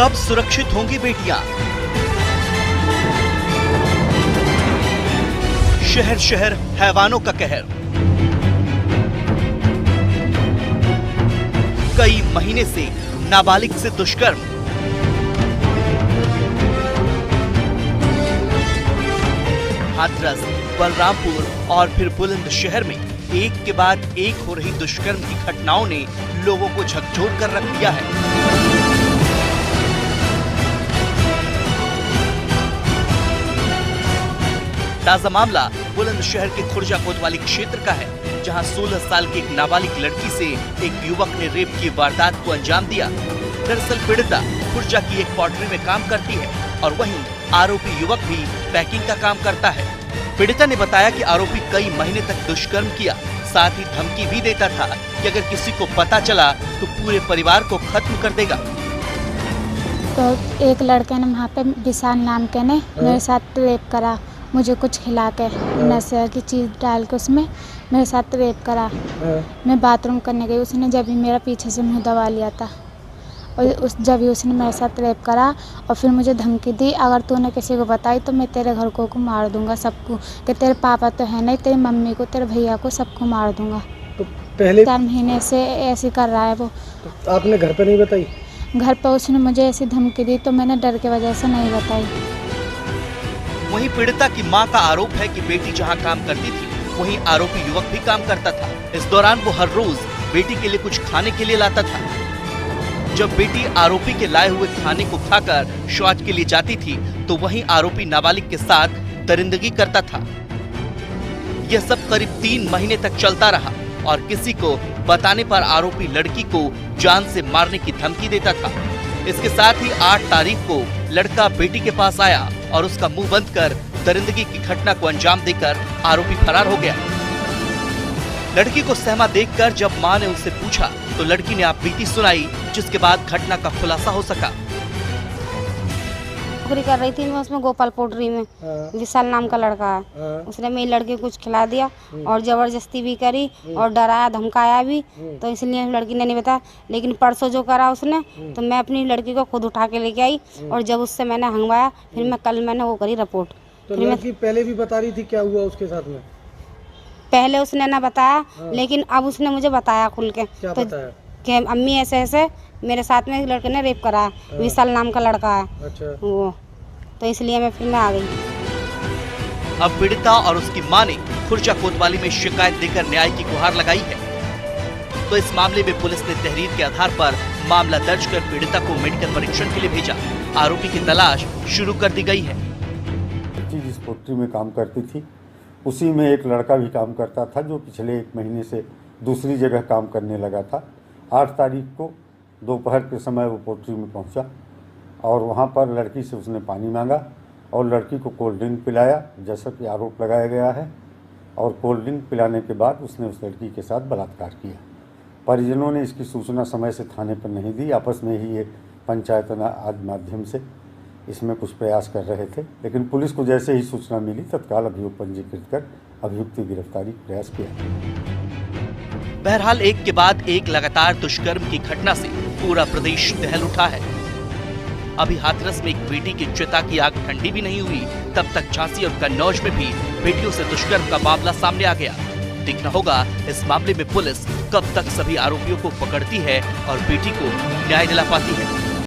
कब सुरक्षित होंगी बेटियां? शहर शहर हैवानों का कहर। कई महीने से नाबालिग से दुष्कर्म। हाथरस, बलरामपुर और फिर बुलंदशहर में एक के बाद एक हो रही दुष्कर्म की घटनाओं ने लोगों को झकझोर कर रख दिया है। ताजा मामला बुलंदशहर के खुर्जा कोतवाली क्षेत्र का है, जहां 16 साल की एक नाबालिग लड़की से एक युवक ने रेप की वारदात को अंजाम दिया। दरअसल पीड़िता खुर्जा की एक पॉटरी में काम करती है और वहीं आरोपी युवक भी पैकिंग का काम करता है। पीड़िता ने बताया कि आरोपी कई महीने तक दुष्कर्म किया, साथ ही धमकी भी देता था कि अगर किसी को पता चला तो पूरे परिवार को खत्म कर देगा। तो एक लड़के ने वहाँ पे विशाल नाम के ने मेरे साथ रेप करा, मुझे कुछ खिला के नशे की चीज़ डाल के उसमें मेरे साथ रेप करा। मैं बाथरूम करने गई, उसने जब भी मेरा पीछे से मुंह दबा लिया था और जब भी उसने मेरे साथ रेप करा और फिर मुझे धमकी दी, अगर तूने किसी को बताई तो मैं तेरे घर को मार दूंगा, सबको, कि तेरे पापा तो है नहीं, तेरी मम्मी को, तेरे भैया को, सबको मार दूंगा। तो पहले 4 महीने से ऐसे कर रहा है वो। तो आपने घर पे नहीं बताई? घर पर उसने मुझे ऐसी धमकी दी तो मैंने डर के वजह से नहीं बताई। वहीं पीड़िता की मां का आरोप है कि बेटी जहां काम करती थी वहीं आरोपी युवक भी काम करता था। इस दौरान वो हर रोज बेटी के लिए कुछ खाने के लिए लाता था। जब बेटी आरोपी के लाए हुए खाने को खाकर शौच के लिए जाती थी तो वहीं आरोपी नाबालिग के साथ दरिंदगी करता था। यह सब करीब 3 महीने तक चलता रहा और किसी को बताने पर आरोपी लड़की को जान से मारने की धमकी देता था। इसके साथ ही 8 तारीख को लड़का बेटी के पास आया और उसका मुंह बंद कर दरिंदगी की घटना को अंजाम देकर आरोपी फरार हो गया। लड़की को सहमा देखकर जब मां ने उससे पूछा तो लड़की ने आपबीती सुनाई, जिसके बाद घटना का खुलासा हो सका। नौकरी कर रही थी मैं उसमें गोपाल पोल्ट्री में। विशाल नाम का लड़का है। उसने मेरी लड़की को कुछ खिला दिया और जबरदस्ती भी करी और डराया धमकाया भी, तो इसलिए लड़की ने नहीं बताया। लेकिन परसों जो करा उसने, तो मैं अपनी लड़की को खुद उठा के लेके आई और जब उससे मैंने हंगवाया फिर कल मैंने वो करी रिपोर्ट। तो लड़की पहले भी बता रही थी क्या हुआ उसके साथ में? पहले उसने ना बताया, लेकिन अब उसने मुझे बताया खुल के। क्या तो बताया? कि अम्मी ऐसे ऐसे मेरे साथ में लड़के ने रेप करा है, विशाल नाम का लड़का है। अच्छा। वो तो इसलिए मैं आ गई। अब पीड़िता और उसकी मां ने खुर्जा कोतवाली में शिकायत देकर न्याय की गुहार लगाई है। तो इस मामले में पुलिस ने तहरीर के आधार पर मामला दर्ज कर पीड़िता को मेडिकल परीक्षण के लिए भेजा। आरोपी की तलाश शुरू कर दी गई है। जिस पोल्ट्री में काम करती थी उसी में एक लड़का भी काम करता था जो पिछले 1 महीने से दूसरी जगह काम करने लगा था। 8 तारीख को दोपहर के समय वो पोल्ट्री में पहुंचा और वहां पर लड़की से उसने पानी मांगा और लड़की को कोल्ड ड्रिंक पिलाया, जैसा कि आरोप लगाया गया है। और कोल्ड ड्रिंक पिलाने के बाद उसने उस लड़की के साथ बलात्कार किया। परिजनों ने इसकी सूचना समय से थाने पर नहीं दी। आपस में ही ये पंचायत आज माध्यम से इसमें कुछ प्रयास कर रहे थे, लेकिन पुलिस को जैसे ही सूचना मिली तत्काल अभियोग पंजीकृत कर अभियुक्त की गिरफ्तारी प्रयास किया। बहरहाल एक के बाद एक लगातार दुष्कर्म की घटना से पूरा प्रदेश दहल उठा है। अभी हाथरस में एक बेटी की चिता की आग ठंडी भी नहीं हुई, तब तक झांसी और कन्नौज में भी बेटियों से दुष्कर्म का मामला सामने आ गया। देखना होगा इस मामले में पुलिस कब तक सभी आरोपियों को पकड़ती है और बेटी को न्याय दिला पाती है।